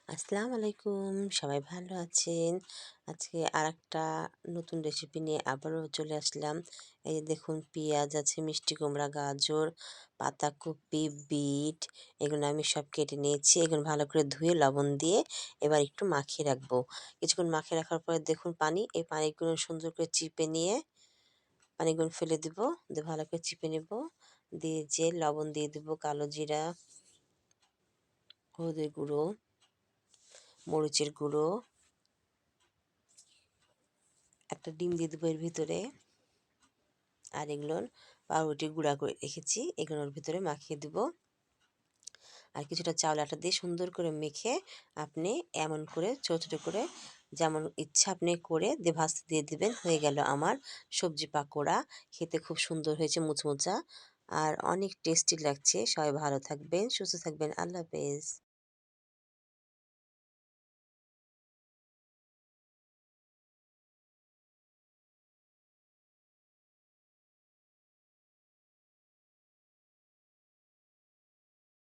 আসসালামু আলাইকুম, সবাই ভালো আছেন? আজকে আরেকটা নতুন রেসিপি নিয়ে আবারও চলে আসলাম। এই যে দেখুন, পেঁয়াজ আছে, মিষ্টি কুমড়া, গাজর, পাতাকপি, বিট, এগুলো আমি সব কেটে নিয়েছি। এগুলো ভালো করে ধুয়ে লবণ দিয়ে এবার একটু মাখিয়ে রাখবো। কিছুক্ষণ মাখিয়ে রাখার পরে দেখুন এই পানিগুলো সুন্দর করে চিপে নিয়ে পানিগুলো ফেলে দিব, দিয়ে ভালো করে চিপে নেব। দিয়ে যে লবণ দিয়ে দিব, কালো জিরা, হলুদের গুঁড়ো, মরিচের গুঁড়ো, একটা ডিম দিয়ে দেবো এর ভিতরে। আর এগুলোর পাউরুটি গুঁড়া করে রেখেছি, এগুলোর ভিতরে মাখিয়ে দিব। আর কিছুটা চাউল আটা দিয়ে সুন্দর করে মেখে আপনি এমন করে ছোটো ছোটো করে যেমন ইচ্ছা আপনি করে দিয়ে ভাজতে দিয়ে দিবেন। হয়ে গেল আমার সবজি পাকোড়া। খেতে খুব সুন্দর হয়েছে, মুচমুচা আর অনেক টেস্টি লাগছে। সবাই ভালো থাকবেন, সুস্থ থাকবেন। আল্লাহ হাফেজ।